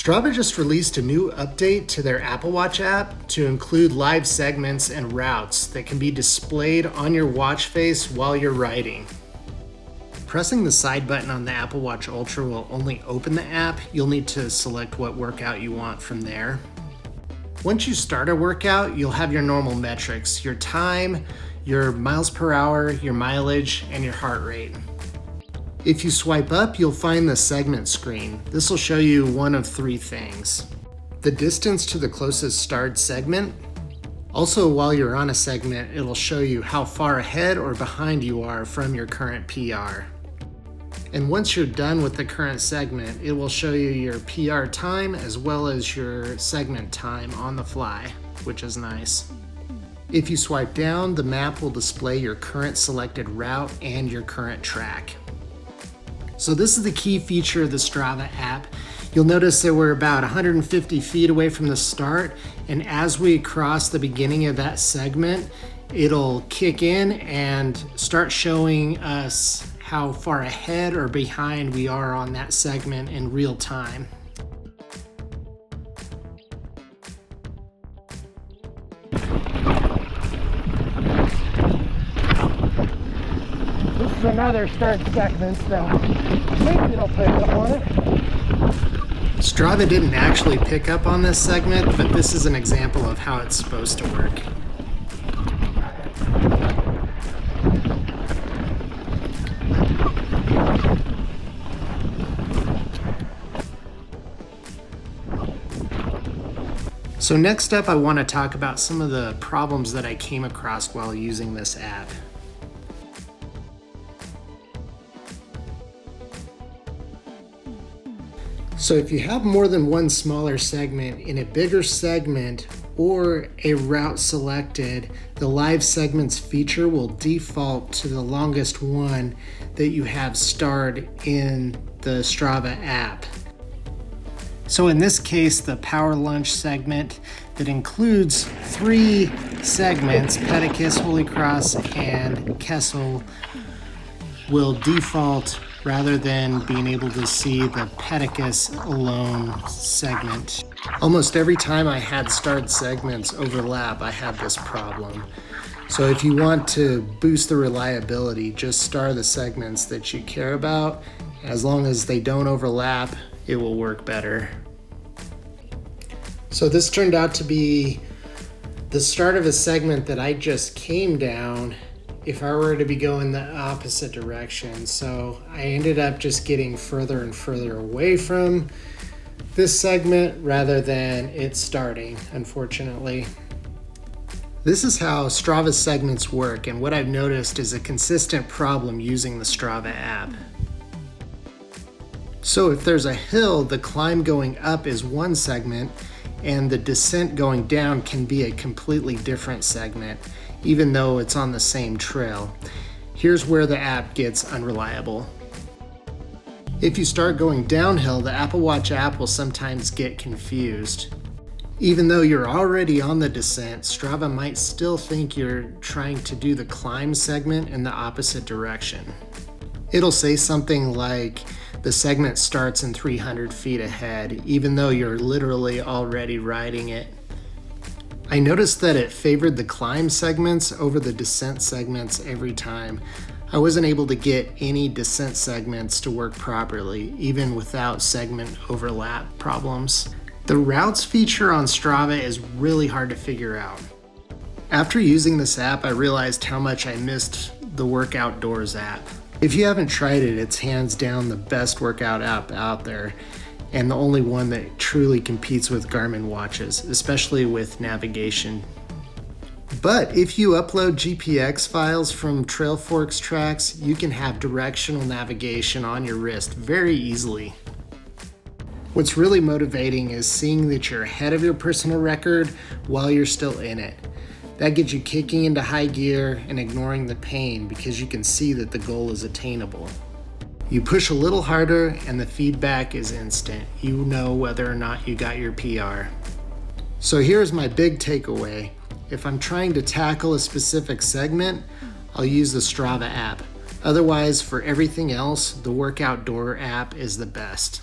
Strava just released a new update to their Apple Watch app to include live segments and routes that can be displayed on your watch face while you're riding. Pressing the side button on the Apple Watch Ultra will only open the app. You'll need to select what workout you want from there. Once you start a workout, you'll have your normal metrics, your time, your miles per hour, your mileage, and your heart rate. If you swipe up, you'll find the segment screen. This will show you one of three things: the distance to the closest starred segment. Also, while you're on a segment, it'll show you how far ahead or behind you are from your current PR. And once you're done with the current segment, it will show you your PR time as well as your segment time on the fly, which is nice. If you swipe down, the map will display your current selected route and your current track. So this is the key feature of the Strava app. You'll notice that we're about 150 feet away from the start, and as we cross the beginning of that segment, it'll kick in and start showing us how far ahead or behind we are on that segment in real time. This is another start segment, so maybe it'll pick up on it. Strava didn't actually pick up on this segment, but this is an example of how it's supposed to work. So next up, I want to talk about some of the problems that I came across while using this app. So if you have more than one smaller segment in a bigger segment or a route selected, the live segments feature will default to the longest one that you have starred in the Strava app. So in this case, the Power Lunch segment that includes 3 segments, Pedicus, Holy Cross, and Kessel, will default rather than being able to see the Pedicus alone segment. Almost every time I had starred segments overlap, I had this problem. So if you want to boost the reliability, just star the segments that you care about. As long as they don't overlap, it will work better. So this turned out to be the start of a segment that I just came down if I were to be going the opposite direction. So I ended up just getting further and further away from this segment rather than it starting, unfortunately. This is how Strava segments work, and what I've noticed is a consistent problem using the Strava app. So if there's a hill, the climb going up is one segment, and the descent going down can be a completely different segment, even though it's on the same trail. Here's where the app gets unreliable. If you start going downhill, the Apple Watch app will sometimes get confused. Even though you're already on the descent, Strava might still think you're trying to do the climb segment in the opposite direction. It'll say something like, the segment starts in 300 feet ahead, even though you're literally already riding it. I noticed that it favored the climb segments over the descent segments every time. I wasn't able to get any descent segments to work properly, even without segment overlap problems. The routes feature on Strava is really hard to figure out. After using this app, I realized how much I missed the Work Outdoors app. If you haven't tried it, it's hands down the best workout app out there, and the only one that truly competes with Garmin watches, especially with navigation. But if you upload GPX files from Trailforks tracks, you can have directional navigation on your wrist very easily. What's really motivating is seeing that you're ahead of your personal record while you're still in it. That gets you kicking into high gear and ignoring the pain because you can see that the goal is attainable. You push a little harder and the feedback is instant. You know whether or not you got your PR. So here's my big takeaway. If I'm trying to tackle a specific segment, I'll use the Strava app. Otherwise, for everything else, the Work Outdoor app is the best.